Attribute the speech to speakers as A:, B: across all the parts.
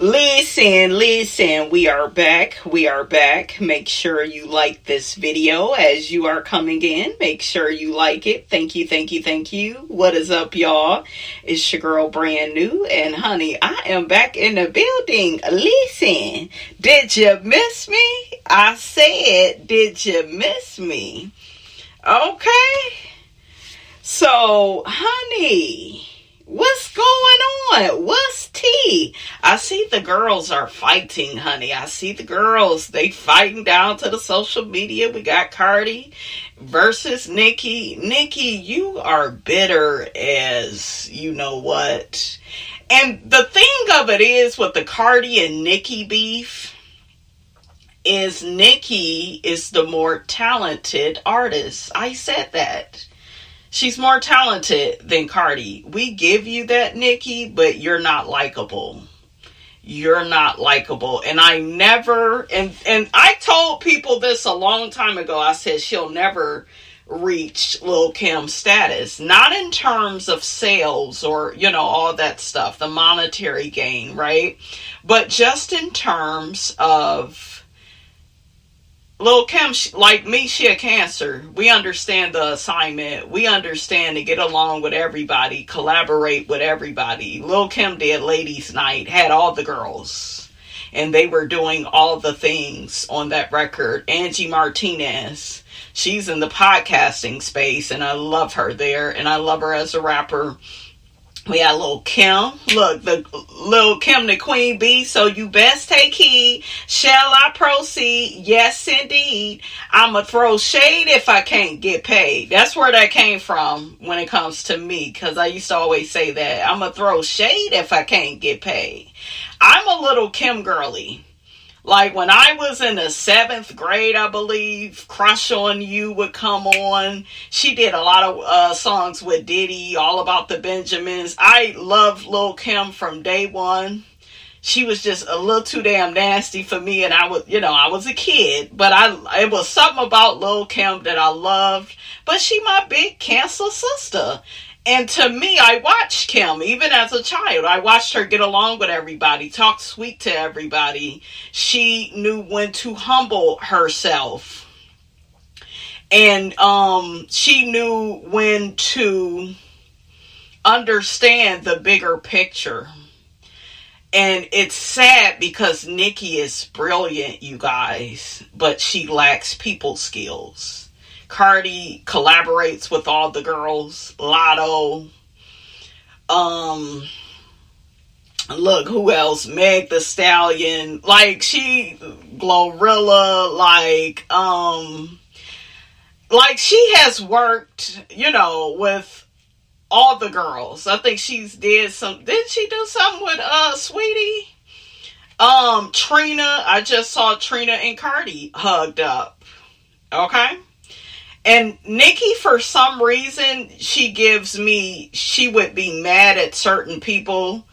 A: Listen, we are back. Make sure you like this video as you are coming in. Make sure you like it. Thank you. What is up, y'all? It's your girl, Brand New. And honey, I am back in the building. Listen, did you miss me? I said, did you miss me? Okay. So, honey, what's going on? What's tea? I see the girls are fighting, honey. I see the girls. They fighting down to the social media. We got Cardi versus Nicki. Nicki, you are bitter as you know what. And the thing of it is with the Cardi and Nicki beef is Nicki is the more talented artist. I said that. She's more talented than Cardi. We give you that, Nicki, but you're not likable. You're not likable. And I never, and I told people this a long time ago. I said she'll never reach Lil' Kim's status. Not in terms of sales or, all that stuff, the monetary gain, right? But just in terms of Lil' Kim, like me, she a Cancer. We understand the assignment. We understand to get along with everybody, collaborate with everybody. Lil' Kim did Ladies Night, had all the girls. And they were doing all the things on that record. Angie Martinez, she's in the podcasting space, and I love her there. And I love her as a rapper. We got Lil' Kim. Look, the Lil' Kim, the queen bee. So you best take heed. Shall I proceed? Yes, indeed. I'ma throw shade if I can't get paid. That's where that came from when it comes to me. Because I used to always say that. I'ma throw shade if I can't get paid. I'm a little Kim girly. Like when I was in the 7th grade, I believe, Crush on You would come on. She did a lot of songs with Diddy, all about the Benjamins. I loved Lil' Kim from day one. She was just a little too damn nasty for me, and I was a kid, but it was something about Lil' Kim that I loved. But she my big Cancer sister. And to me, I watched Kim, even as a child. I watched her get along with everybody, talk sweet to everybody. She knew when to humble herself. And she knew when to understand the bigger picture. And it's sad because Nicki is brilliant, you guys, but she lacks people skills. Cardi collaborates with all the girls. Lotto. Look, who else? Meg the Stallion. Like, Glorilla. Like, she has worked, with all the girls. I think didn't she do something with, Sweetie? Trina. I just saw Trina and Cardi hugged up. Okay? And Nicki, for some reason, she would be mad at certain people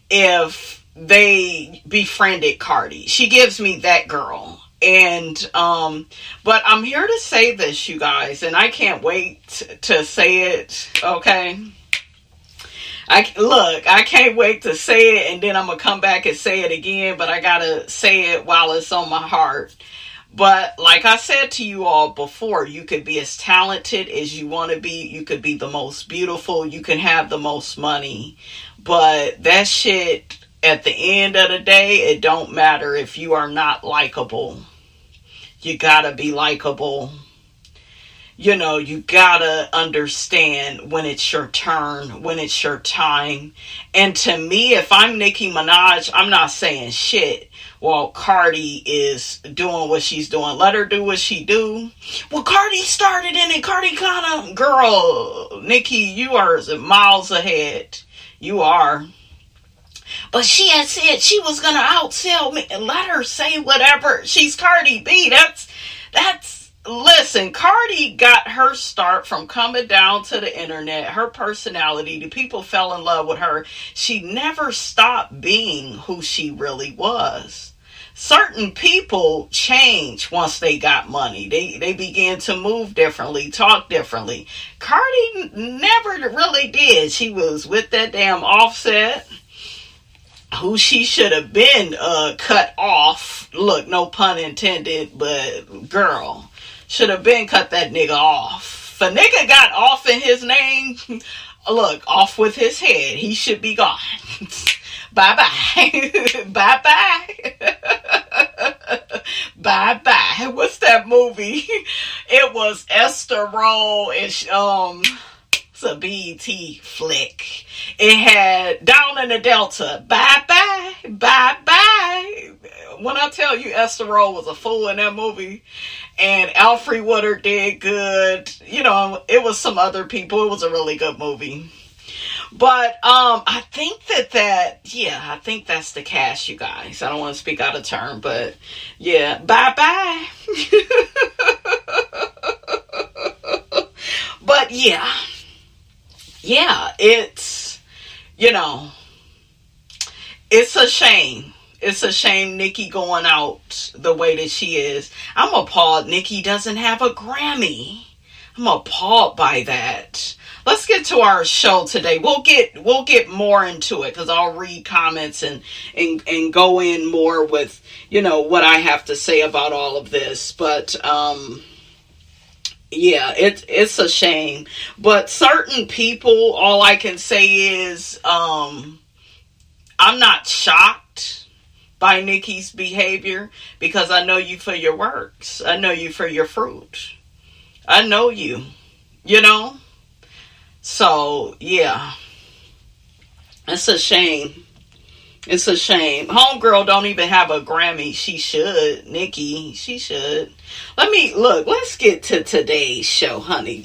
A: if they befriended Cardi. She gives me that girl. And, but I'm here to say this, you guys, and I can't wait to say it, okay? I can't wait to say it, and then I'm going to come back and say it again, but I got to say it while it's on my heart. But like I said to you all before, you could be as talented as you want to be. You could be the most beautiful. You can have the most money. But that shit, at the end of the day, it don't matter if you are not likable. You gotta be likable. You gotta understand when it's your turn, when it's your time. And to me, if I'm Nicki Minaj, I'm not saying shit. Well, Cardi is doing what she's doing. Let her do what she do. Well, Cardi started in it. Cardi kind of, girl, Nicki, you are miles ahead. You are. But she had said she was going to outsell me. Let her say whatever. She's Cardi B. Listen, Cardi got her start from coming down to the internet. Her personality, the people fell in love with her. She never stopped being who she really was. Certain people change once they got money. They began to move differently, talk differently. Cardi never really did. She was with that damn Offset. who she should have been cut off. Look, no pun intended, but girl, should have been cut that nigga off. If a nigga got off in his name, look, off with his head. He should be gone. Bye-bye. Bye-bye. Bye-bye. What's that movie? It was Esther Roll and it's a BET flick. It had Down in the Delta. Bye-bye. Bye-bye. When I tell you Esther Roll was a fool in that movie, and Alfre Woodard did good. You know, it was some other people. It was a really good movie. But I think I think that's the cast, you guys. I don't want to speak out of turn, but yeah, bye-bye. But yeah, it's, you know, it's a shame. It's a shame Nicki going out the way that she is. I'm appalled Nicki doesn't have a Grammy. I'm appalled by that. Let's get to our show today. We'll get more into it because I'll read comments and go in more with, you know, what I have to say about all of this. But yeah, it's a shame. But certain people, all I can say is I'm not shocked by Nicki's behavior because I know you for your works. I know you for your fruit. I know you, you know? So, yeah. It's a shame. It's a shame. Homegirl don't even have a Grammy. She should. Nicki, she should. Let's get to today's show, honey.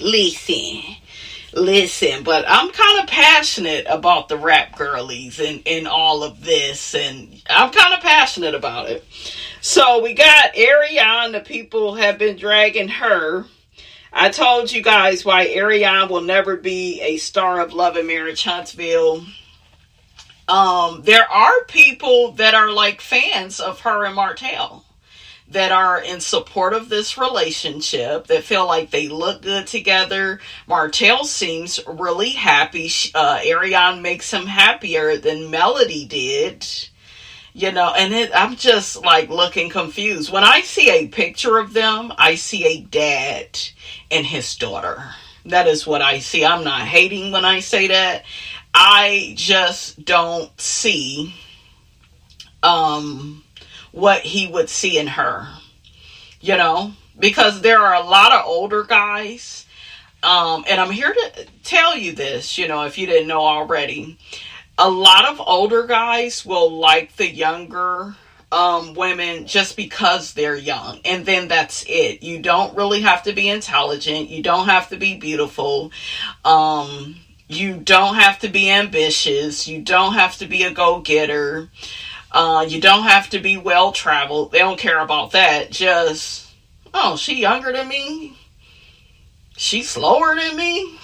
A: Listen. But I'm kind of passionate about the rap girlies and all of this. And I'm kind of passionate about it. So, we got Arionne. The people have been dragging her. I told you guys why Arionne will never be a star of Love and Marriage Huntsville. There are people that are like fans of her and Martell that are in support of this relationship, that feel like they look good together. Martell seems really happy. Arionne makes him happier than Melody did. You know, and I'm just like looking confused. When I see a picture of them, I see a dad and his daughter. That is what I see. I'm not hating when I say that. I just don't see what he would see in her. You know, because there are a lot of older guys. And I'm here to tell you this, you know, if you didn't know already. A lot of older guys will like the younger women just because they're young. And then that's it. You don't really have to be intelligent. You don't have to be beautiful. You don't have to be ambitious. You don't have to be a go-getter. You don't have to be well-traveled. They don't care about that. Just, oh, she younger than me? She slower than me?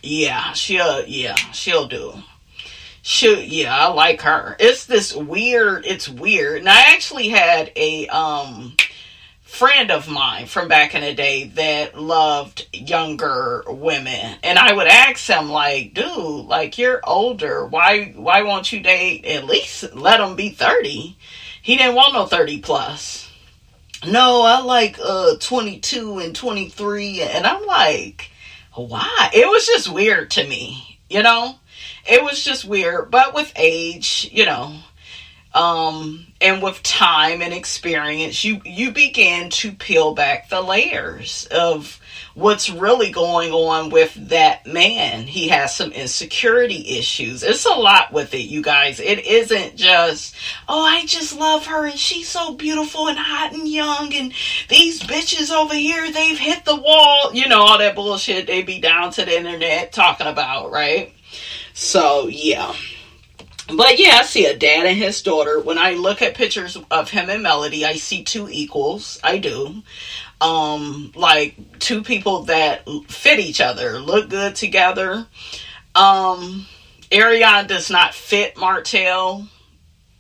A: Yeah, she'll do. Shoot, yeah, I like her. It's weird. And I actually had a friend of mine from back in the day that loved younger women. And I would ask him, like, dude, like, you're older. Why won't you date, at least let them be 30? He didn't want no 30 plus. No, I like 22 and 23. And I'm like, why? It was just weird to me, you know? It was just weird, but with age, you know, and with time and experience, you begin to peel back the layers of what's really going on with that man. He has some insecurity issues. It's a lot with it, you guys. It isn't just, oh, I just love her and she's so beautiful and hot and young and these bitches over here, they've hit the wall. You know, all that bullshit they be down to the internet talking about, right? So, yeah. But, yeah, I see a dad and his daughter. When I look at pictures of him and Melody, I see two equals. I do. Like, two people that fit each other, look good together. Arionne does not fit Martell.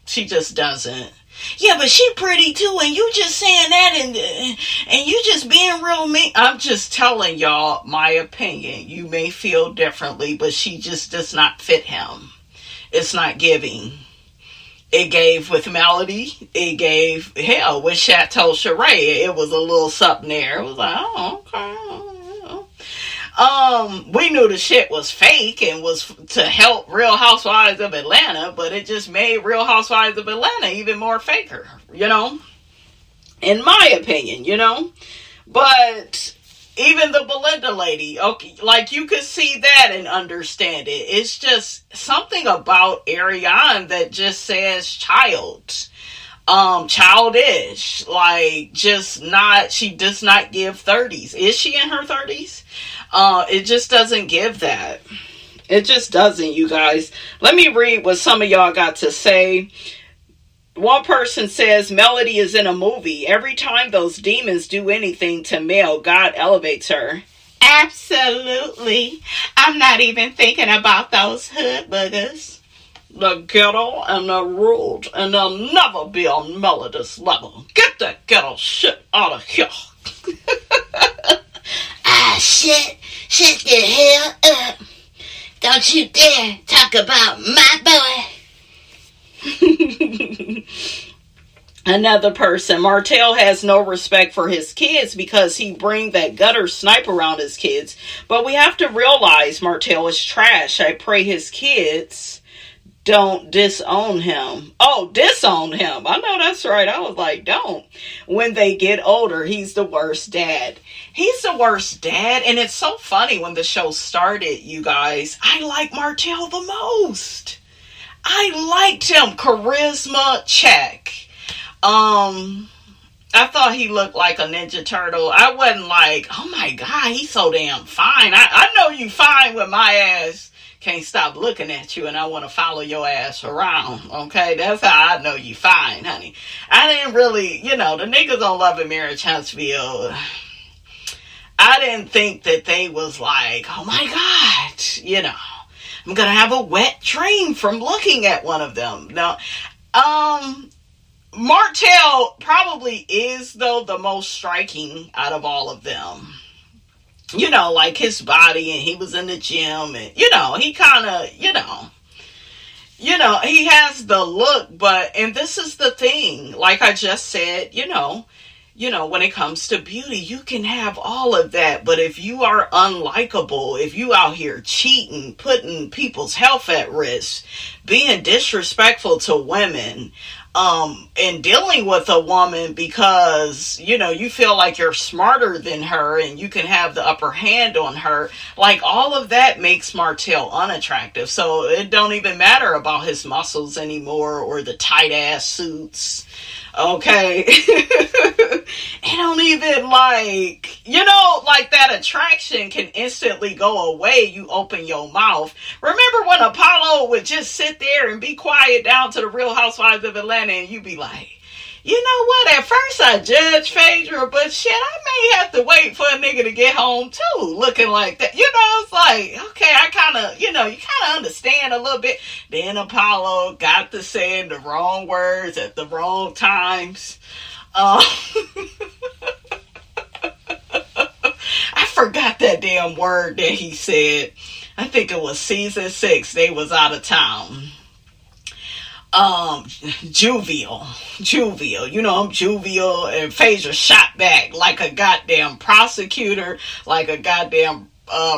A: She just doesn't. Yeah, but she pretty too, and you just saying that, and you just being real mean. I'm just telling y'all my opinion. You may feel differently, but she just does not fit him. It's not giving. It gave with Melody. It gave, hell, with Chateau Cheray. It was a little something there. It was like, oh, okay. We knew the shit was fake and was to help Real Housewives of Atlanta, but it just made Real Housewives of Atlanta even more faker, you know? In my opinion, you know? But even the Belinda lady, okay, like you could see that and understand it. It's just something about Arionne that just says childish, like just not, she does not give 30s. Is she in her 30s? It just doesn't give that. It just doesn't, you guys. Let me read what some of y'all got to say. One person says, Melody is in a movie. Every time those demons do anything to Mel, God elevates her. Absolutely. I'm not even thinking about those hood boogers. The ghetto and the rude, and they'll never be on Melody's level. Get that ghetto shit out of here. Shit. Shut the hell up. Don't you dare talk about my boy. Another person, Martell has no respect for his kids because he bring that gutter snipe around his kids. But we have to realize Martell is trash. I pray his kids don't disown him. Oh, disown him. I know that's right. I was like, don't. When they get older, he's the worst dad. He's the worst dad. And it's so funny when the show started, you guys. I like Martell the most. I liked him. Charisma, check. I thought he looked like a Ninja Turtle. I wasn't like, oh my God, he's so damn fine. I know you fine with my ass. Can't stop looking at you and I want to follow your ass around. Okay, that's how I know you fine, honey. I didn't really, the niggas on Love and Marriage Huntsville, I didn't think that they was like, oh my God, I'm going to have a wet dream from looking at one of them. No, Martell probably is, though, the most striking out of all of them. Like his body, and he was in the gym, and, he kind of, he has the look, and this is the thing, like I just said, when it comes to beauty, you can have all of that, but if you are unlikable, if you out here cheating, putting people's health at risk, being disrespectful to women, and dealing with a woman because, you feel like you're smarter than her and you can have the upper hand on her, like all of that makes Martell unattractive. So it don't even matter about his muscles anymore or the tight ass suits. Okay. It don't even like that attraction can instantly go away. You open your mouth. Remember when Apollo would just sit there and be quiet down to the Real Housewives of Atlanta and you be like, you know what? At first I judged Phaedra, but shit, I may have to wait for a nigga to get home too, looking like that. It's like, okay, I kind of, you kind of understand a little bit. Then Apollo got to saying the wrong words at the wrong times. I forgot that damn word that he said. I think it was season 6. They was out of town. Jovial, I'm jovial, and Phaedra shot back like a goddamn prosecutor, like a goddamn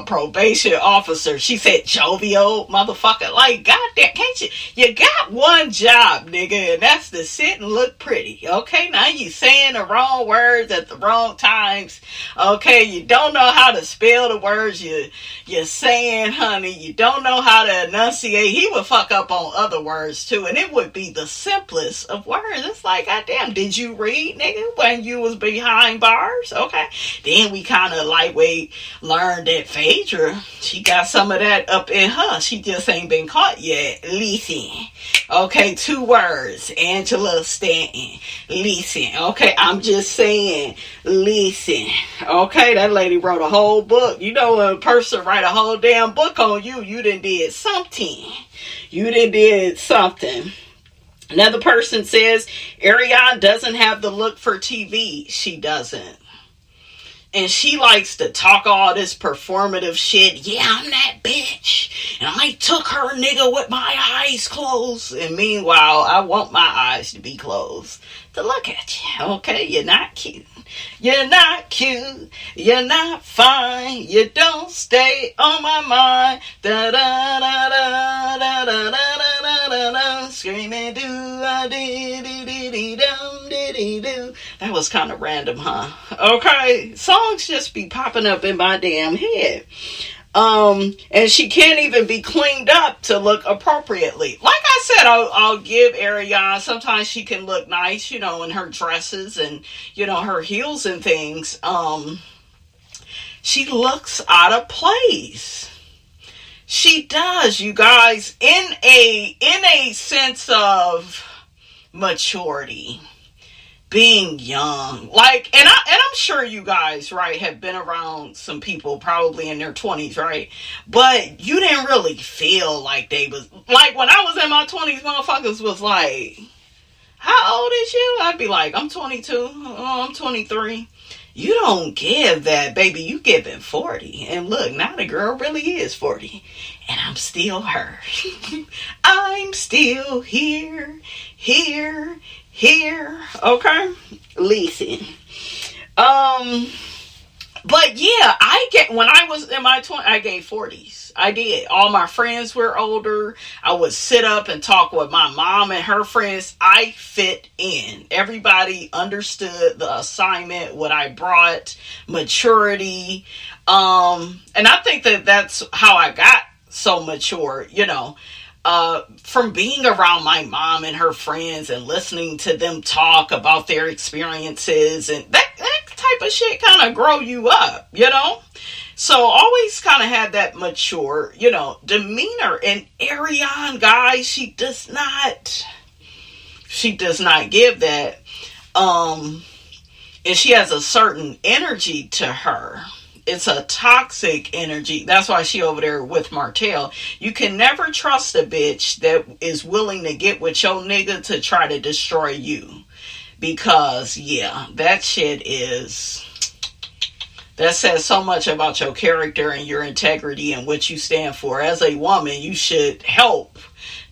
A: probation officer. She said jovial, motherfucker. Like, goddamn, can't you got one job, nigga, and that's to sit and look pretty. Okay, now you saying the wrong words at the wrong times. Okay, you don't know how to spell the words you're saying, honey. You don't know how to enunciate. He would fuck up on other words too, and it would be the simplest of words. It's like, goddamn, did you read, nigga, when you was behind bars? Okay, then we kind of lightweight learned that Phaedra, she got some of that up in her. She just ain't been caught yet. Listen. Okay, 2 words. Angela Stanton. Listen. Okay, I'm just saying. Listen. Okay, that lady wrote a whole book. When a person write a whole damn book on you, you done did something. Another person says, Arionne doesn't have the look for TV. She doesn't. And she likes to talk all this performative shit. Yeah, I'm that bitch. And I took her nigga with my eyes closed. And meanwhile, I want my eyes to be closed to look at you. Okay, you're not cute. You're not cute. You're not fine. You don't stay on my mind. Da da da da da da da da da. Screaming do a dee dee dee dee dum dee dee doo. That was kind of random, huh? Okay, songs just be popping up in my damn head. And she can't even be cleaned up to look appropriately. Like I said, I'll give Arionne, sometimes she can look nice, you know, in her dresses and, you know, her heels and things. She looks out of place. She does, you guys, in a sense of maturity. Being young, like, and I'm sure you guys, right, have been around some people probably in their 20s, right? But you didn't really feel like they was, like, when I was in my 20s, motherfuckers was like, how old is you? I'd be like, I'm 22, oh, I'm 23. You don't give that, baby, you giving 40. And look, now the girl really is 40. And I'm still her. I'm still here. Okay, listen. But yeah, when I was in my 20s, I gave 40s. I did. All my friends were older. I would sit up and talk with my mom and her friends. I fit in. Everybody understood the assignment, what I brought, maturity. And I think that's how I got so mature, you know. From being around my mom and her friends and listening to them talk about their experiences, and that type of shit kind of grow you up, you know? So always kind of had that mature, you know, demeanor. And Arionne, guys, she does not give that. And she has a certain energy to her. It's a toxic energy. That's why she over there with Martell. You can never trust a bitch that is willing to get with your nigga to try to destroy you. Because, yeah, that shit that says so much about your character and your integrity and what you stand for. As a woman, you should help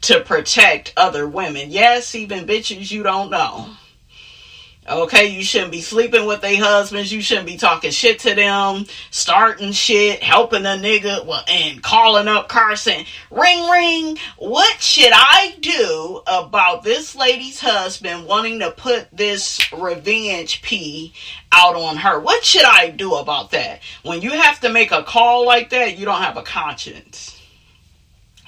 A: to protect other women. Yes, even bitches you don't know. Okay, you shouldn't be sleeping with their husbands. You shouldn't be talking shit to them, starting shit, helping a nigga, and calling up Carson. Ring, ring. What should I do about this lady's husband wanting to put this revenge pee out on her? What should I do about that? When you have to make a call like that, you don't have a conscience.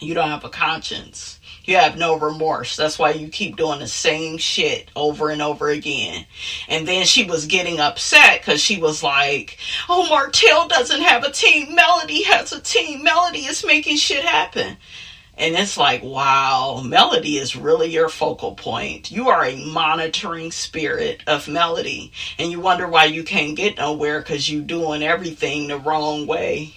A: You don't have a conscience. You have no remorse. That's why you keep doing the same shit over and over again. And then she was getting upset because she was like, oh, Martell doesn't have a team. Melody has a team. Melody is making shit happen. And it's like, wow, Melody is really your focal point. You are a monitoring spirit of Melody. And you wonder why you can't get nowhere because you're doing everything the wrong way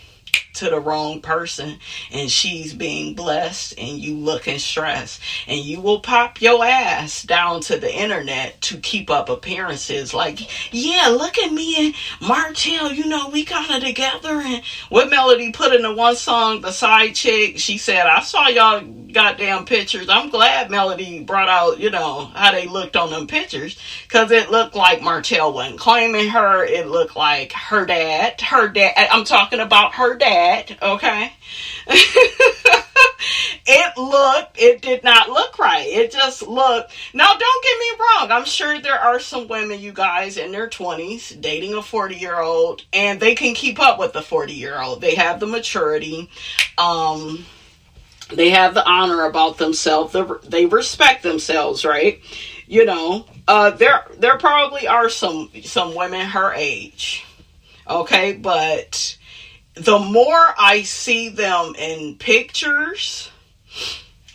A: to the wrong person, and she's being blessed and you looking stressed, and you will pop your ass down to the internet to keep up appearances like, yeah, look at me and Martell, you know, we kind of together. And what Melody put in the one song, the side chick, she said, I saw y'all goddamn pictures. I'm glad Melody brought out, you know, how they looked on them pictures, because it looked like Martell wasn't claiming her. It looked like her dad, I'm talking about her dad, okay? It did not look right. It just looked, now don't get me wrong, I'm sure there are some women, you guys, in their 20s dating a 40-year-old, and they can keep up with the 40-year-old. They have the maturity, they have the honor about themselves, they respect themselves, right? You know, there probably are some women her age, okay, but the more I see them in pictures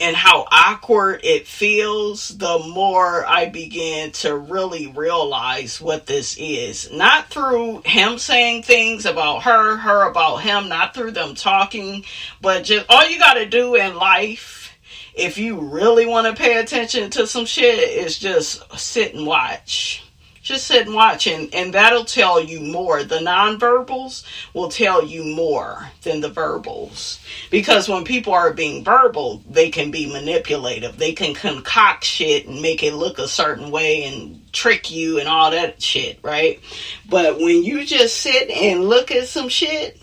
A: and how awkward it feels, the more I begin to really realize what this is. Not through him saying things about her about him, not through them talking, but just all you got to do in life, if you really want to pay attention to some shit, is just sit and watch. Just sit and watch, and that'll tell you more. The nonverbals will tell you more than the verbals. Because when people are being verbal, they can be manipulative. They can concoct shit and make it look a certain way and trick you and all that shit, right? But when you just sit and look at some shit,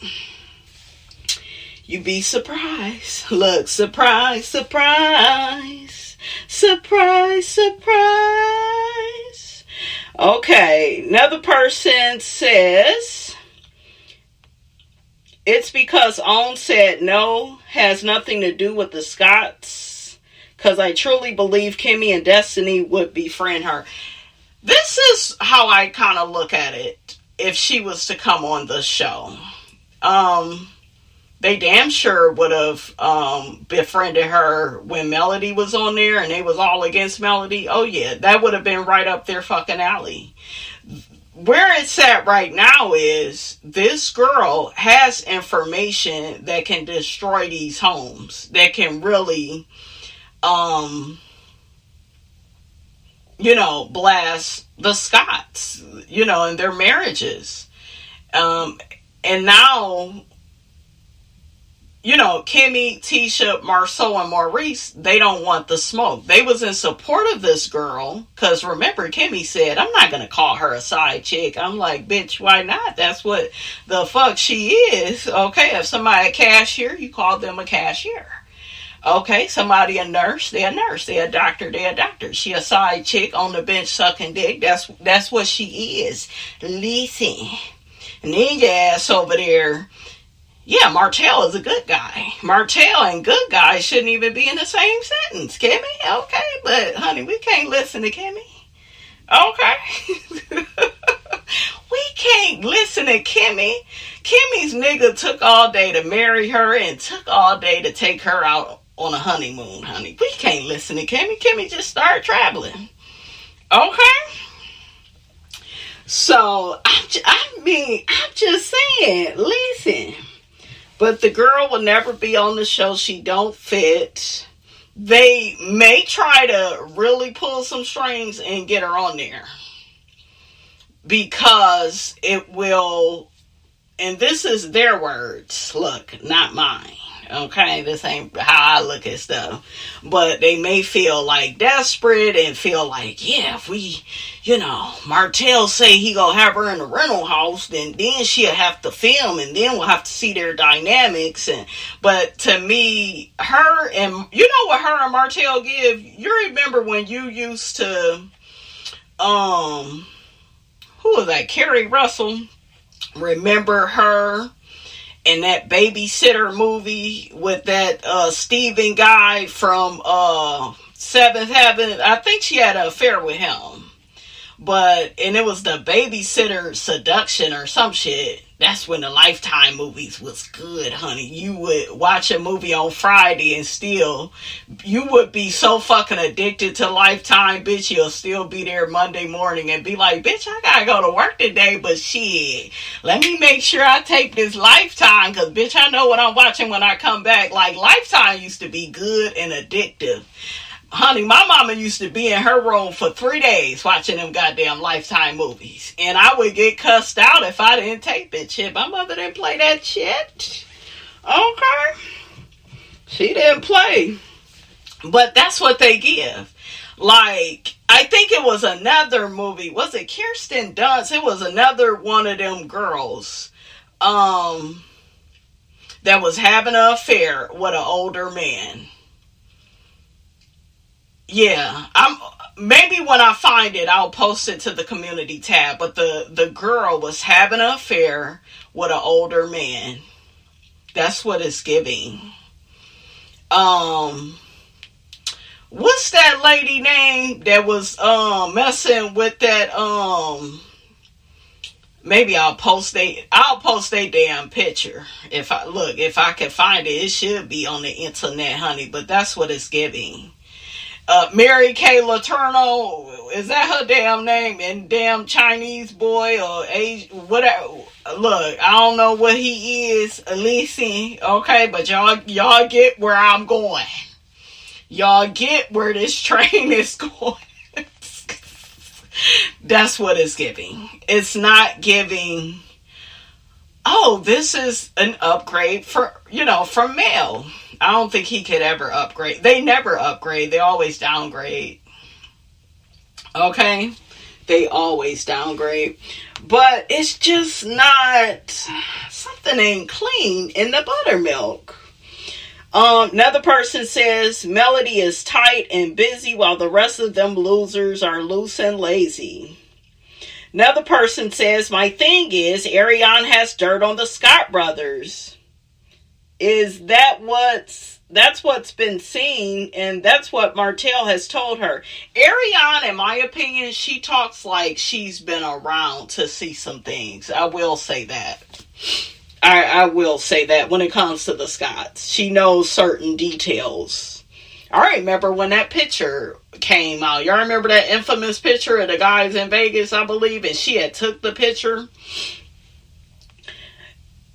A: you be surprised. Look, surprise, surprise. Surprise, surprise. Okay, another person says, it's because OWN said no, has nothing to do with the Scotts, because I truly believe Kimmy and Destiny would befriend her. This is how I kind of look at it if she was to come on the show. They damn sure would have befriended her when Melody was on there and they was all against Melody. Oh yeah, that would have been right up their fucking alley. Where it's at right now is this girl has information that can destroy these homes, that can really, blast the Scotts, in their marriages. And now, Kimmy, Tisha, Marceau, and Maurice, they don't want the smoke. They was in support of this girl, because remember, Kimmy said, I'm not going to call her a side chick. I'm like, bitch, why not? That's what the fuck she is. Okay, if somebody a cashier, you call them a cashier. Okay, somebody a nurse, they're a nurse. They're a doctor, they're a doctor. She a side chick on the bench sucking dick. That's what she is. Listen. And then your ass over there. Yeah, Martell is a good guy. Martell and good guy shouldn't even be in the same sentence. Kimmy? Okay, but honey, we can't listen to Kimmy. Okay. We can't listen to Kimmy. Kimmy's nigga took all day to marry her and took all day to take her out on a honeymoon, honey. We can't listen to Kimmy. Kimmy just started traveling. Okay? So, I'm just saying, listen. But the girl will never be on the show. She don't fit. They may try to really pull some strings and get her on there. Because it will, and this is their words, look, not mine. Okay, this ain't how I look at stuff. But they may feel like desperate and feel like, yeah, if we, Martell say he gonna have her in the rental house, then she'll have to film and then we'll have to see their dynamics. But to me, her and, what her and Martell give? You remember when you used to, who was that? Carrie Russell. Remember her? In that babysitter movie with that Steven guy from Seventh Heaven. I think she had an affair with him. And it was the babysitter seduction or some shit. That's when the Lifetime movies was good, honey. You would watch a movie on Friday and still, you would be so fucking addicted to Lifetime, bitch, you'll still be there Monday morning and be like, bitch, I gotta go to work today, but shit, let me make sure I take this Lifetime, because bitch, I know what I'm watching when I come back. Like, Lifetime used to be good and addictive. Honey, my mama used to be in her room for 3 days watching them goddamn Lifetime movies. And I would get cussed out if I didn't take that shit. My mother didn't play that shit. Okay. She didn't play. But that's what they give. Like, I think it was another movie. Was it Kirsten Dunst? It was another one of them girls. That was having an affair with an older man. Yeah, maybe when I find it, I'll post it to the community tab. But the girl was having an affair with an older man. That's what it's giving. What's that lady name that was messing with that? Maybe I'll post they damn picture. If I can find it, it should be on the internet, honey. But that's what it's giving. Mary Kay Letourneau, is that her damn name? And damn Chinese boy or Asian, whatever. Look, I don't know what he is, listen, okay, but y'all get where I'm going. Y'all get where this train is going. That's what it's giving. It's not giving, oh, this is an upgrade for, from Mel. I don't think he could ever upgrade. They never upgrade. They always downgrade. Okay? They always downgrade. But it's just not, something ain't clean in the buttermilk. Another person says, Melody is tight and busy while the rest of them losers are loose and lazy. Another person says, my thing is, Arionne has dirt on the Scott brothers. Is that's what's been seen, and that's what Martell has told her. Arionne, in my opinion, she talks like she's been around to see some things. I will say that. I will say that when it comes to the Scotts. She knows certain details. I remember when that picture came out. Y'all remember that infamous picture of the guys in Vegas, I believe, and she had took the picture?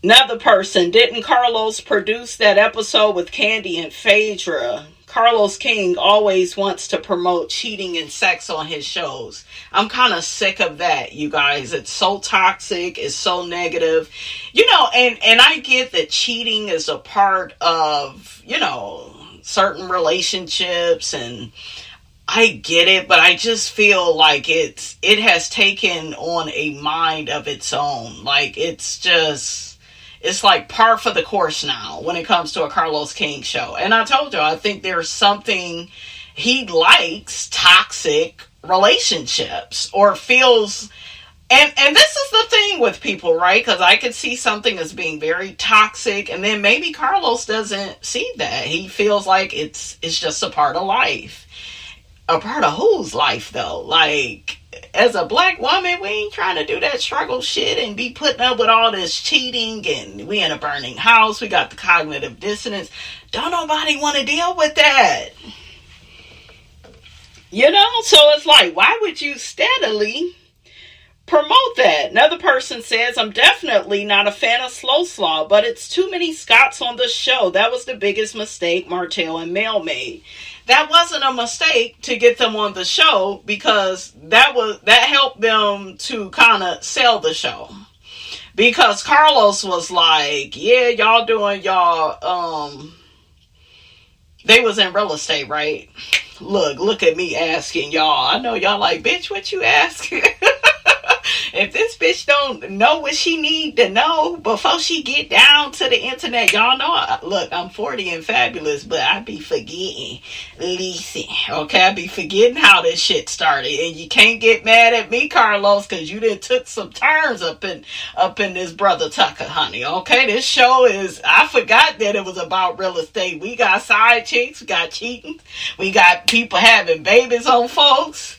A: Another person, didn't Carlos produce that episode with Candy and Phaedra? Carlos King always wants to promote cheating and sex on his shows. I'm kind of sick of that, you guys. It's so toxic. It's so negative. And I get that cheating is a part of, certain relationships, and I get it, but I just feel like it has taken on a mind of its own. Like, it's like par for the course now when it comes to a Carlos King show. And I told you, I think there's something, he likes toxic relationships or feels, and this is the thing with people, right? Because I could see something as being very toxic, and then maybe Carlos doesn't see that. He feels like it's just a part of life. A part of whose life, though? Like, as a black woman, we ain't trying to do that struggle shit and be putting up with all this cheating, and we in a burning house. We got the cognitive dissonance. Don't nobody want to deal with that. So it's like, why would you steadily promote that? Another person says, I'm definitely not a fan of Slow Slaw, but it's too many Scotts on the show. That was the biggest mistake Martell and Mel made. That wasn't a mistake to get them on the show, because that helped them to kind of sell the show. Because Carlos was like, yeah, y'all doing y'all, they was in real estate, right? Look at me asking y'all. I know y'all like, bitch, what you asking? If this bitch don't know what she need to know before she get down to the internet, y'all know, look, I'm 40 and fabulous, but I be forgetting. Listen, okay, I be forgetting how this shit started, and you can't get mad at me, Carlos, because you done took some turns up in this Brother Tucker, honey, okay? This show is, I forgot that it was about real estate. We got side chicks, we got cheating, we got people having babies on folks,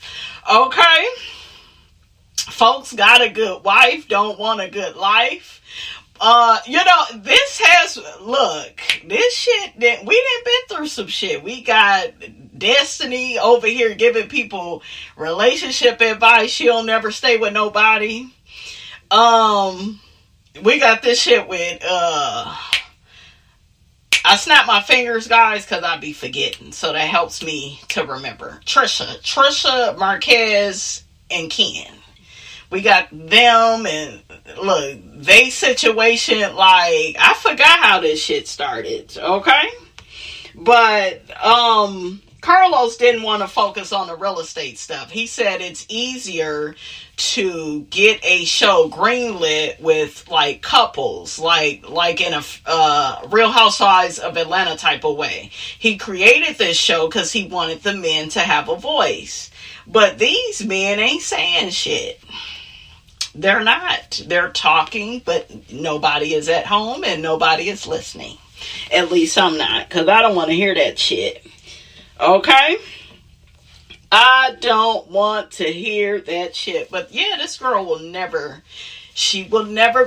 A: okay? Folks got a good wife, don't want a good life. This shit, that we done been through some shit. We got Destiny over here giving people relationship advice. She'll never stay with nobody. We got this shit with, I snap my fingers, guys, because I be forgetting. So that helps me to remember. Trisha Marquez and Ken. We got them, and look, they situation, like, I forgot how this shit started, okay? But, Carlos didn't want to focus on the real estate stuff. He said it's easier to get a show greenlit with, like, couples, like in a Real Housewives of Atlanta type of way. He created this show because he wanted the men to have a voice. But these men ain't saying shit. They're not. They're talking, but nobody is at home and nobody is listening. At least I'm not, because I don't want to hear that shit. Okay? I don't want to hear that shit. But yeah, this girl will never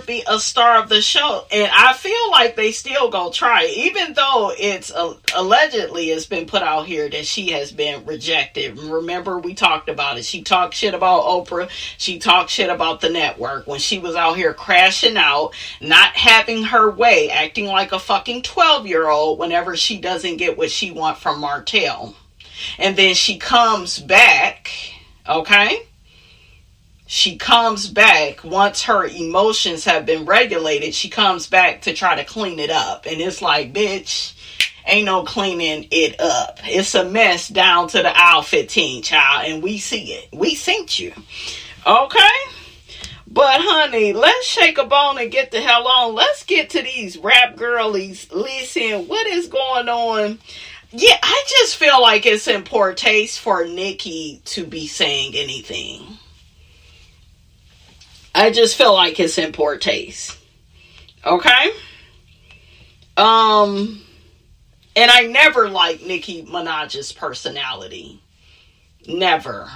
A: be a star of the show. And I feel like they still gonna try, even though it's allegedly it's been put out here that she has been rejected. Remember, we talked about it. She talked shit about Oprah. She talked shit about the network when she was out here crashing out, not having her way, acting like a fucking 12-year-old whenever she doesn't get what she wants from Martell. And then she comes back, okay? she comes back once her emotions have been regulated. She comes back to try to clean it up. And it's like, bitch, ain't no cleaning it up. It's a mess down to the aisle 15, child. And we see it. We synced you. Okay? But, honey, let's shake a bone and get the hell on. Let's get to these rap girlies. Listen, what is going on? Yeah, I just feel like it's in poor taste for Nicki to be saying anything. I just feel like it's in poor taste. Okay? And I never liked Nicki Minaj's personality. Never.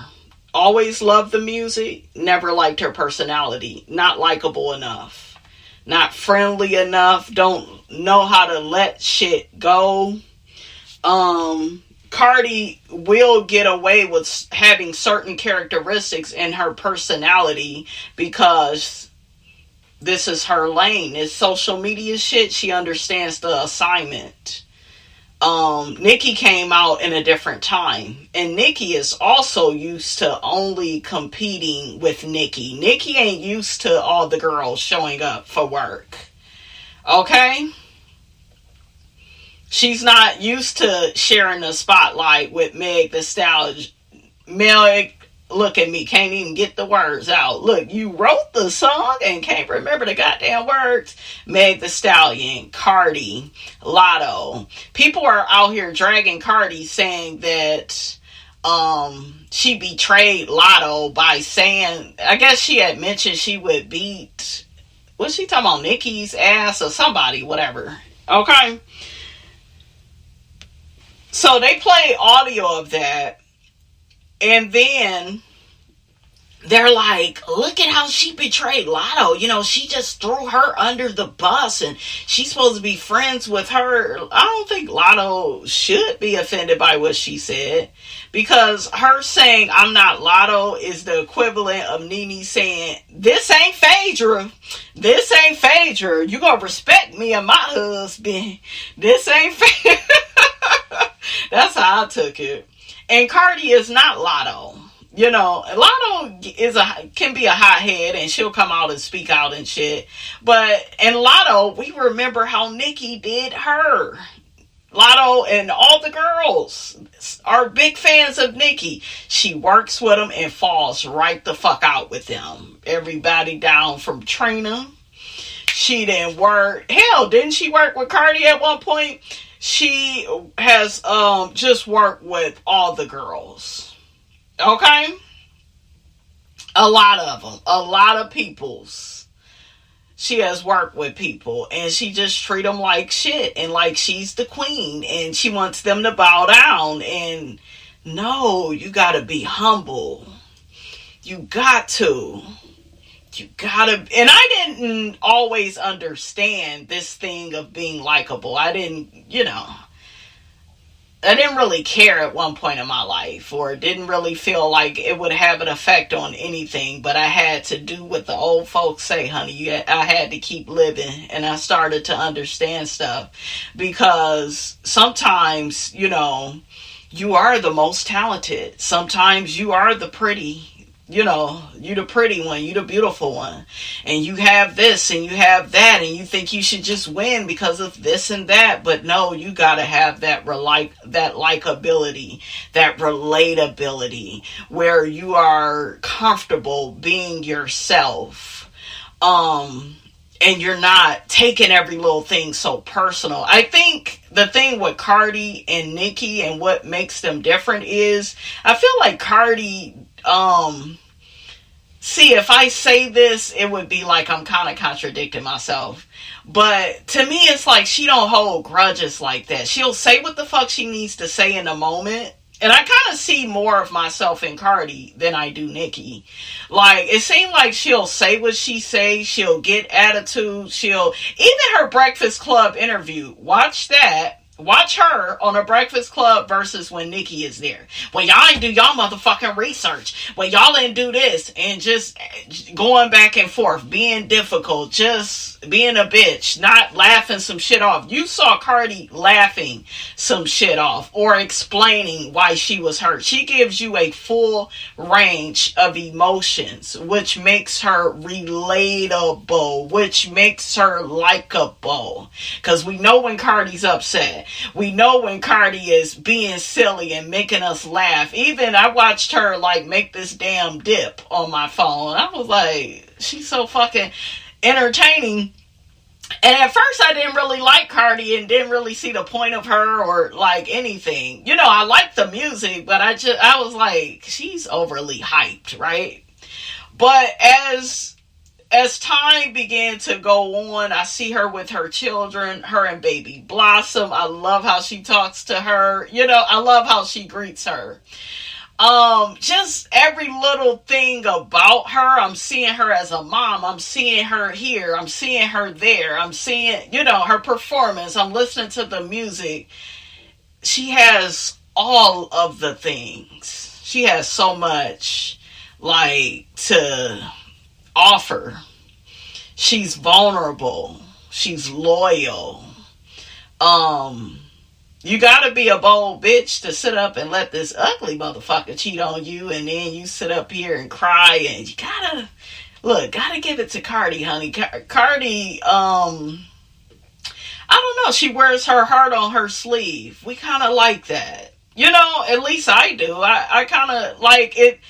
A: Always loved the music. Never liked her personality. Not likable enough. Not friendly enough. Don't know how to let shit go. Cardi will get away with having certain characteristics in her personality because this is her lane. It's social media shit. She understands the assignment. Nicki came out in a different time. And Nicki is also used to only competing with Nicki. Nicki ain't used to all the girls showing up for work. Okay? She's not used to sharing the spotlight with Meg Thee Stallion. Meg, look at me, can't even get the words out. Look, you wrote the song and can't remember the goddamn words. Meg Thee Stallion, Cardi, Lotto. People are out here dragging Cardi, saying that she betrayed Lotto by saying, I guess she had mentioned she would beat, what's she talking about, Nicki's ass or somebody, whatever. Okay? So they play audio of that, and then they're like, look at how she betrayed Lotto. You know, she just threw her under the bus, and she's supposed to be friends with her. I don't think Lotto should be offended by what she said, because her saying, I'm not Lotto, is the equivalent of Nene saying, this ain't Phaedra. This ain't Phaedra. You gonna respect me and my husband. This ain't Phaedra. That's how I took it. And Cardi is not Lotto. You know, Lotto can be a hothead and she'll come out and speak out and shit. But in Lotto, we remember how Nicki did her. Lotto and all the girls are big fans of Nicki. She works with them and falls right the fuck out with them. Everybody down from Trina. She didn't work. Hell, didn't she work with Cardi at one point? She has just worked with all the girls. Okay? A lot of them. A lot of peoples. She has worked with people. And she just treat them like shit. And like she's the queen. And she wants them to bow down. And no, you gotta be humble. You got to. You gotta, and I didn't always understand this thing of being likable. I didn't really care at one point in my life, or didn't really feel like it would have an effect on anything, but I had to do what the old folks say, honey. I had to keep living, and I started to understand stuff, because sometimes, you are the most talented. Sometimes you are the pretty. You the pretty one, you the beautiful one, and you have this and you have that, and you think you should just win because of this and that. But no, you gotta have that likability, that relatability, where you are comfortable being yourself, and you're not taking every little thing so personal. I think the thing with Cardi and Nicki and what makes them different is, I feel like Cardi, see, if I say this, it would be like I'm kind of contradicting myself. But to me, it's like she don't hold grudges like that. She'll say what the fuck she needs to say in a moment. And I kind of see more of myself in Cardi than I do Nicki. Like, it seems like she'll say what she says. She'll get attitude. Even her Breakfast Club interview, watch that. Watch her on a Breakfast Club versus when Nicki is there. When y'all ain't do y'all motherfucking research. When y'all ain't do this. And just going back and forth. Being difficult. Just being a bitch. Not laughing some shit off. You saw Cardi laughing some shit off. Or explaining why she was hurt. She gives you a full range of emotions. Which makes her relatable. Which makes her likable. Because we know when Cardi's upset. We know when Cardi is being silly and making us laugh. Even I watched her like make this damn dip on my phone. I was like, she's so fucking entertaining. And at first I didn't really like Cardi and didn't really see the point of her or like anything. You know, I liked the music, but I was like, she's overly hyped, right? But as time began to go on, I see her with her children, her and baby Blossom. I love how she talks to her. You know, I love how she greets her. Just every little thing about her. I'm seeing her as a mom. I'm seeing her here. I'm seeing her there. I'm seeing, you know, her performance. I'm listening to the music. She has all of the things. She has so much, like, to offer. She's vulnerable. She's loyal. You gotta be a bold bitch to sit up and let this ugly motherfucker cheat on you, and then you sit up here and cry, and you gotta give it to Cardi, honey. Cardi, I don't know, she wears her heart on her sleeve. We kind of like that. You know, at least I do. I kind of like it.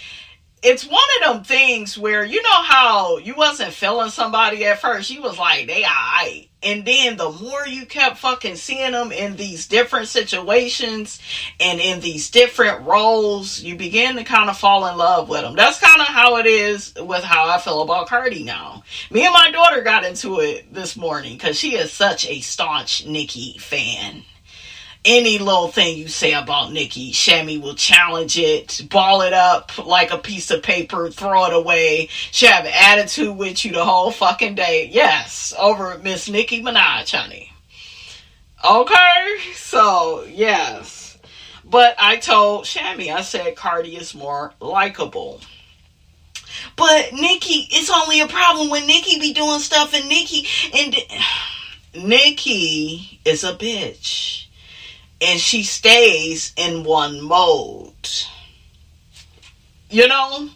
A: It's one of them things where, you know how you wasn't feeling somebody at first. You was like, they alright. And then the more you kept fucking seeing them in these different situations and in these different roles, you begin to kind of fall in love with them. That's kind of how it is with how I feel about Cardi now. Me and my daughter got into it this morning because she is such a staunch Nicki fan. Any little thing you say about Nicki, Shammy will challenge it, ball it up like a piece of paper, throw it away. She'll have an attitude with you the whole fucking day. Yes, over Miss Nicki Minaj, honey. Okay, so, yes. But I told Shammy, I said Cardi is more likable. But Nicki, it's only a problem when Nicki be doing stuff and Nicki is a bitch. And she stays in one mode. You know?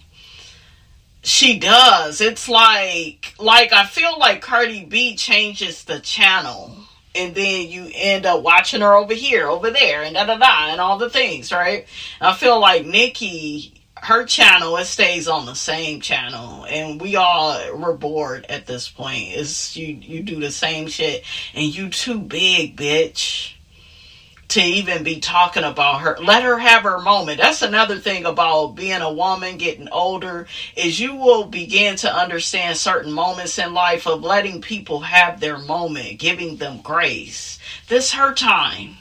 A: She does. It's like I feel like Cardi B changes the channel. And then you end up watching her over here, over there, and da-da-da, and all the things, right? I feel like Nicki, her channel, it stays on the same channel. And we're bored at this point. It's you do the same shit. And you too big, bitch, to even be talking about her. Let her have her moment. That's another thing about being a woman, getting older, is you will begin to understand certain moments in life of letting people have their moment, giving them grace. This her time.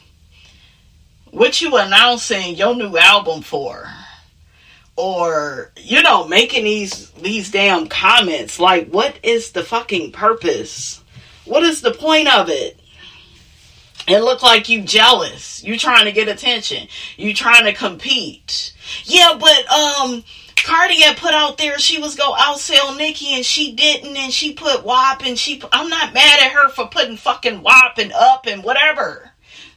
A: What you announcing your new album for? Or, you know, making these damn comments. Like, what is the fucking purpose? What is the point of it? It look like you jealous. You trying to get attention. You trying to compete. Yeah, but Cardi had put out there she was gonna outsell Nicki and she didn't, and she put WAP and I'm not mad at her for putting fucking WAP and up and whatever.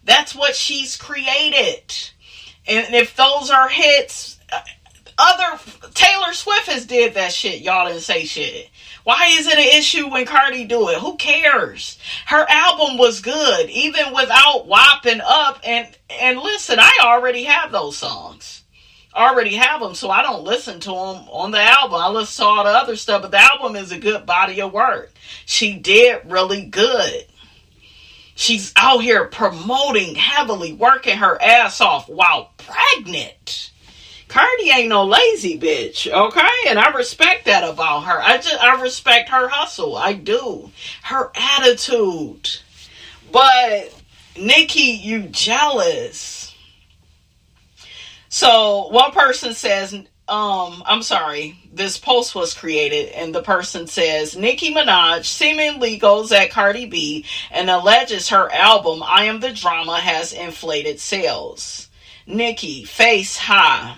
A: That's what she's created. And if those are hits, Taylor Swift has did that shit. Y'all didn't say shit. Why is it an issue when Cardi do it? Who cares? Her album was good, even without WAP and Up. And listen, I already have those songs. I already have them, so I don't listen to them on the album. I listen to all the other stuff, but the album is a good body of work. She did really good. She's out here promoting heavily, working her ass off while pregnant. Cardi ain't no lazy bitch, okay? And I respect that about her. I respect her hustle. I do. Her attitude. But, Nicki, you jealous. So, one person says, I'm sorry, this post was created and the person says, Nicki Minaj seemingly goes at Cardi B and alleges her album, I Am the Drama, has inflated sales. Nicki, face high.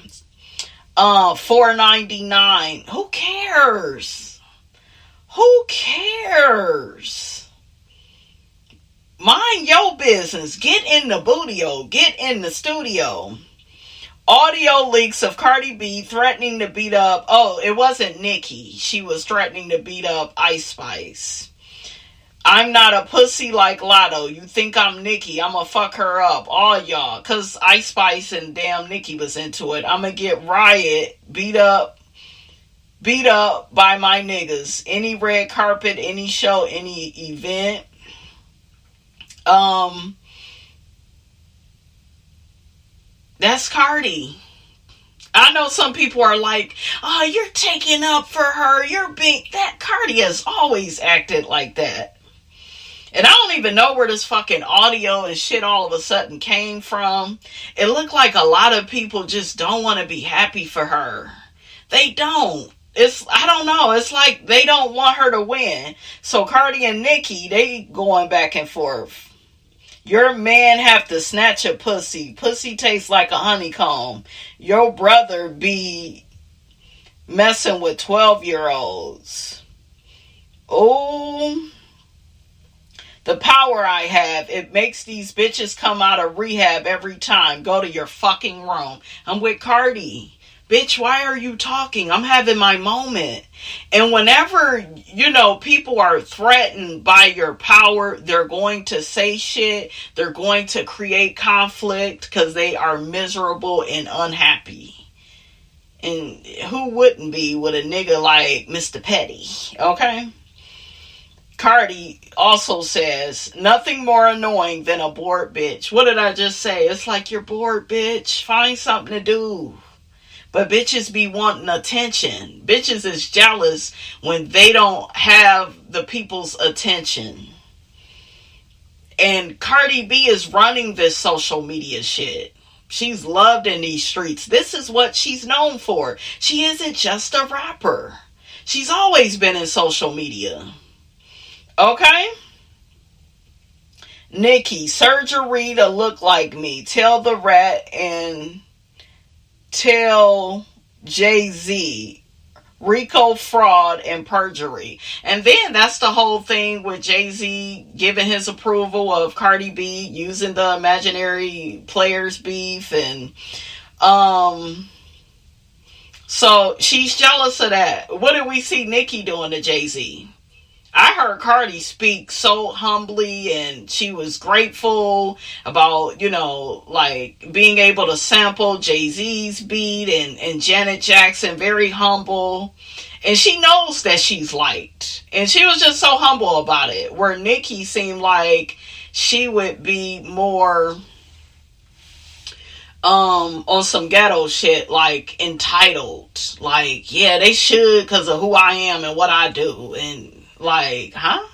A: $4.99. Who cares? Who cares? Mind your business. Get in the booty-o. Get in the studio. Audio leaks of Cardi B threatening to beat up... Oh, it wasn't Nicki. She was threatening to beat up Ice Spice. I'm not a pussy like Lotto. You think I'm Nicki. I'ma fuck her up. All y'all. Because Ice Spice and damn Nicki was into it. I'ma get Riot beat up by my niggas. Any red carpet, any show, any event. That's Cardi. I know some people are like, oh, you're taking up for her. That Cardi has always acted like that. And I don't even know where this fucking audio and shit all of a sudden came from. It looked like a lot of people just don't want to be happy for her. They don't. I don't know. It's like they don't want her to win. So Cardi and Nicki, they going back and forth. Your man have to snatch a pussy. Pussy tastes like a honeycomb. Your brother be messing with 12-year-olds. Oh, the power I have. It makes these bitches come out of rehab every time. Go to your fucking room. I'm with Cardi. Bitch, why are you talking? I'm having my moment. And whenever, people are threatened by your power, they're going to say shit. They're going to create conflict because they are miserable and unhappy. And who wouldn't be with a nigga like Mr. Petty? Okay? Cardi also says, nothing more annoying than a bored bitch. What did I just say? It's like, you're bored, bitch. Find something to do. But bitches be wanting attention. Bitches is jealous when they don't have the people's attention. And Cardi B is running this social media shit. She's loved in these streets. This is what she's known for. She isn't just a rapper. She's always been in social media. Okay? Nicki, surgery to look like me. Tell the rat and... tell Jay-Z, RICO fraud and perjury. And then that's the whole thing with Jay-Z giving his approval of Cardi B using the imaginary players beef. And so she's jealous of that. What did we see Nicki doing to Jay-Z? I heard Cardi speak so humbly, and she was grateful about, being able to sample Jay-Z's beat, and Janet Jackson, very humble. And she knows that she's liked. And she was just so humble about it. Where Nicki seemed like she would be more on some ghetto shit, like entitled. Like, yeah, they should because of who I am and what I do. And like, huh?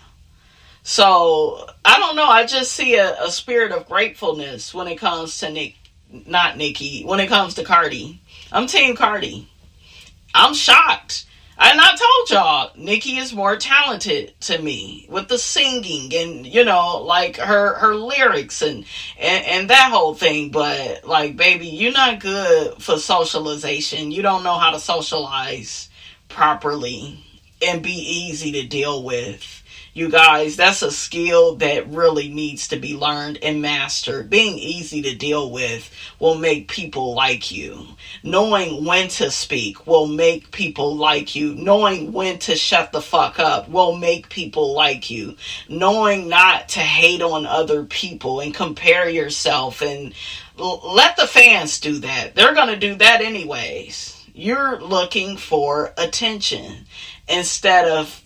A: So, I don't know. I just see a spirit of gratefulness when it comes to not Nicki, when it comes to Cardi. I'm Team Cardi. I'm shocked. And I told y'all, Nicki is more talented to me with the singing and, like her lyrics and that whole thing. But, like, baby, you're not good for socialization. You don't know how to socialize properly and be easy to deal with. You guys, that's a skill that really needs to be learned and mastered. Being easy to deal with will make people like you. Knowing when to speak will make people like you. Knowing when to shut the fuck up will make people like you. Knowing not to hate on other people and compare yourself and let the fans do that. They're going to do that anyways. You're looking for attention instead of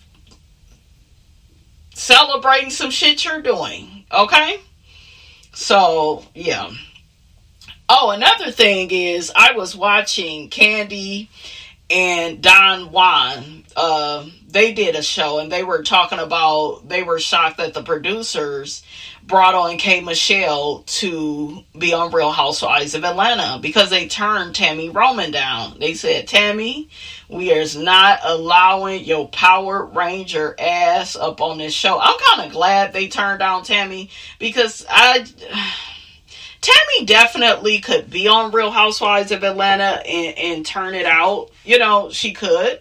A: celebrating some shit you're doing. Okay? So, yeah. Oh, another thing is I was watching Candy and Don Juan. They did a show and they were talking about, they were shocked that the producers brought on K. Michelle to be on Real Housewives of Atlanta because they turned Tammy Roman down. They said, Tammy, we are not allowing your Power Ranger ass up on this show. I'm kind of glad they turned down Tammy because Tammy definitely could be on Real Housewives of Atlanta and turn it out. You know, she could.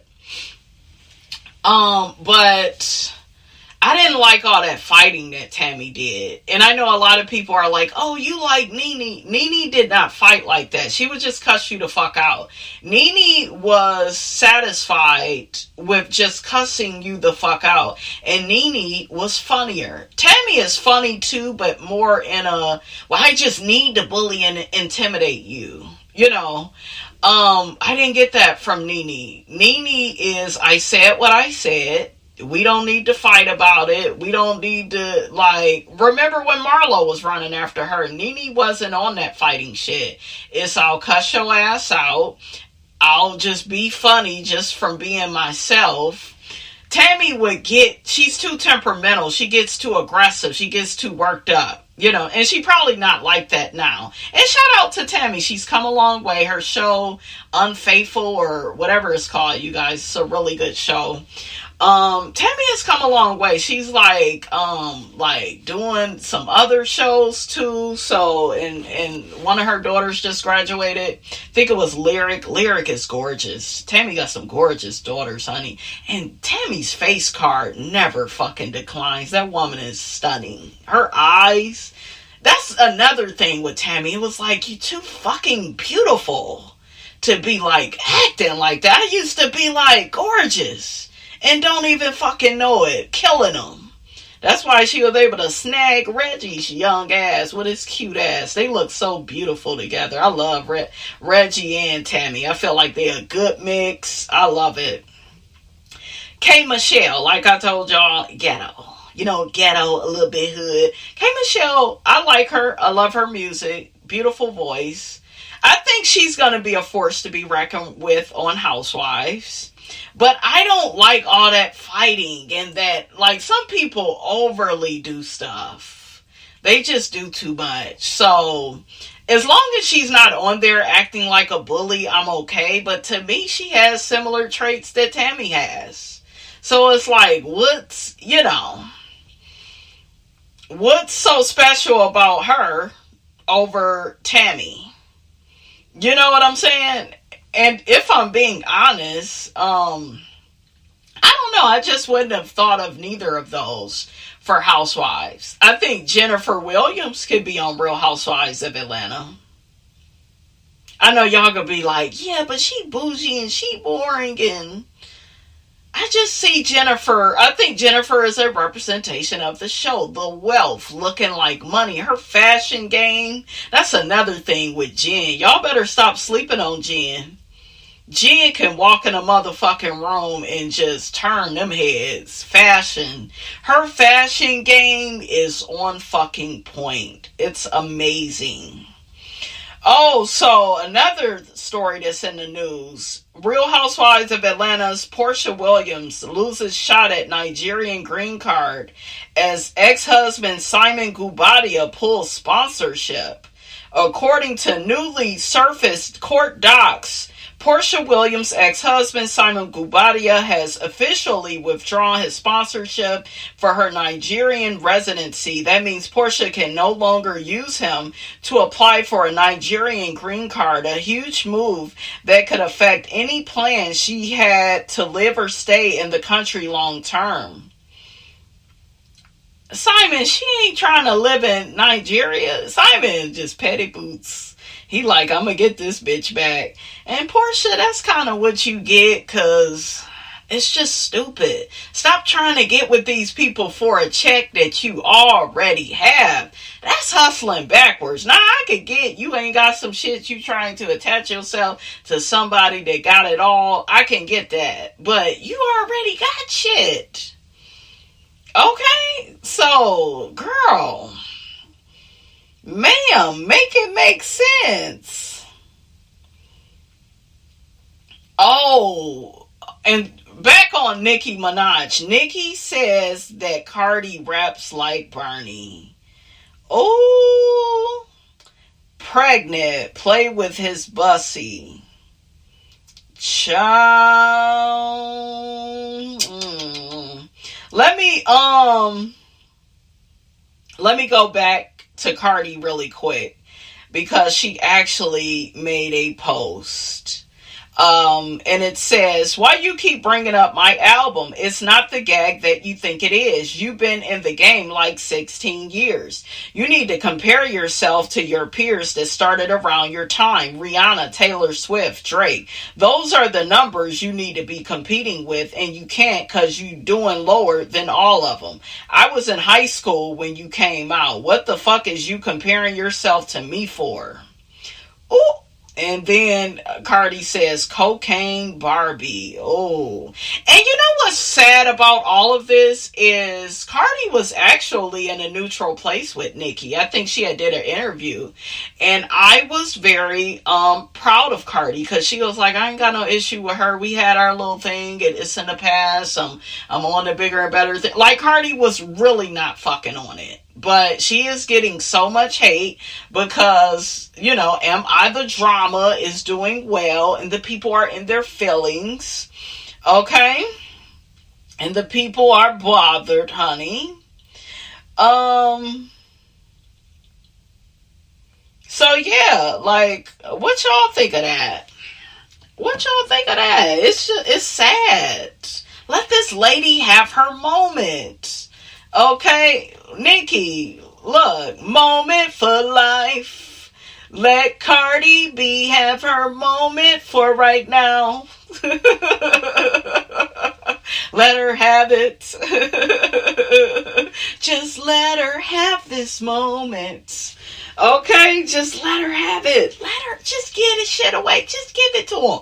A: But I didn't like all that fighting that Tammy did. And I know a lot of people are like, oh, you like Nene. Nene did not fight like that. She would just cuss you the fuck out. Nene was satisfied with just cussing you the fuck out. And Nene was funnier. Tammy is funny too, but more in a, well, I just need to bully and intimidate you. You know, I didn't get that from Nene. Nene is, I said what I said. We don't need to fight about it. We don't need to, like, remember when Marlo was running after her? Nene wasn't on that fighting shit. It's, I'll cuss your ass out. I'll just be funny just from being myself. Tammy would get, she's too temperamental. She gets too aggressive. She gets too worked up. You know, and she probably not like that now. And shout out to Tammy. She's come a long way. Her show, Unfaithful, or whatever it's called, you guys, it's a really good show. Tammy has come a long way. She's like doing some other shows too. So, and one of her daughters just graduated. I think it was Lyric. Lyric is gorgeous. Tammy got some gorgeous daughters, honey. And Tammy's face card never fucking declines. That woman is stunning. Her eyes. That's another thing with Tammy. It was like, you're too fucking beautiful to be like acting like that. I used to be like gorgeous. And don't even fucking know it. Killing them. That's why she was able to snag Reggie's young ass with his cute ass. They look so beautiful together. I love Reggie and Tammy. I feel like they're a good mix. I love it. K. Michelle, like I told y'all, ghetto. You know, ghetto, a little bit hood. K. Michelle, I like her. I love her music. Beautiful voice. I think she's going to be a force to be reckoned with on Housewives. But I don't like all that fighting and that, like, some people overly do stuff. They just do too much. So, as long as she's not on there acting like a bully, I'm okay. But to me, she has similar traits that Tammy has. So it's like, what's so special about her over Tammy? You know what I'm saying? And if I'm being honest, I don't know. I just wouldn't have thought of neither of those for Housewives. I think Jennifer Williams could be on Real Housewives of Atlanta. I know y'all gonna be like, yeah, but she bougie and she boring, and I just see Jennifer. I think Jennifer is a representation of the show. The wealth, looking like money. Her fashion game. That's another thing with Jen. Y'all better stop sleeping on Jen. Jen can walk in a motherfucking room and just turn them heads. Fashion. Her fashion game is on fucking point. It's amazing. Oh, so another story that's in the news. Real Housewives of Atlanta's Portia Williams loses shot at Nigerian green card as ex-husband Simon Gubadia pulls sponsorship. According to newly surfaced court docs, Portia Williams' ex-husband Simon Gubadia has officially withdrawn his sponsorship for her Nigerian residency. That means Portia can no longer use him to apply for a Nigerian green card, a huge move that could affect any plans she had to live or stay in the country long term. Simon, she ain't trying to live in Nigeria. Simon is just petty boots. He like, I'm gonna get this bitch back. And Portia, that's kind of what you get, because it's just stupid. Stop trying to get with these people for a check that you already have. That's hustling backwards. Now, I could get you ain't got some shit you trying to attach yourself to somebody that got it all. I can get that. But you already got shit. Okay? So, girl, ma'am, make it make sense. Oh, and back on Nicki Minaj. Nicki says that Cardi raps like Bernie. Oh, pregnant. Play with his bussy. Child. Let me go back to Cardi really quick, because she actually made a post. And it says, why you keep bringing up my album? It's not the gag that you think it is. You've been in the game like 16 years. You need to compare yourself to your peers that started around your time. Rihanna, Taylor Swift, Drake. Those are the numbers you need to be competing with, and you can't because you're doing lower than all of them. I was in high school when you came out. What the fuck is you comparing yourself to me for? Ooh. And then Cardi says, cocaine Barbie. Oh. And you know what's sad about all of this is Cardi was actually in a neutral place with Nicki. I think she had did an interview. And I was very proud of Cardi, because she was like, I ain't got no issue with her. We had our little thing. It's in the past. I'm on the bigger and better thing. Like, Cardi was really not fucking on it. But she is getting so much hate because, you know, Am I the Drama is doing well and the people are in their feelings. Okay? And the people are bothered, honey. So yeah, like, what y'all think of that? What y'all think of that? It's sad. Let this lady have her moment. Okay, Nicki, look, moment for life. Let Cardi B have her moment for right now. Let her have it. Just let her have this moment. Okay, just let her have it. Let her just get his shit away. Just give it to him.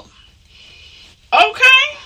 A: Okay?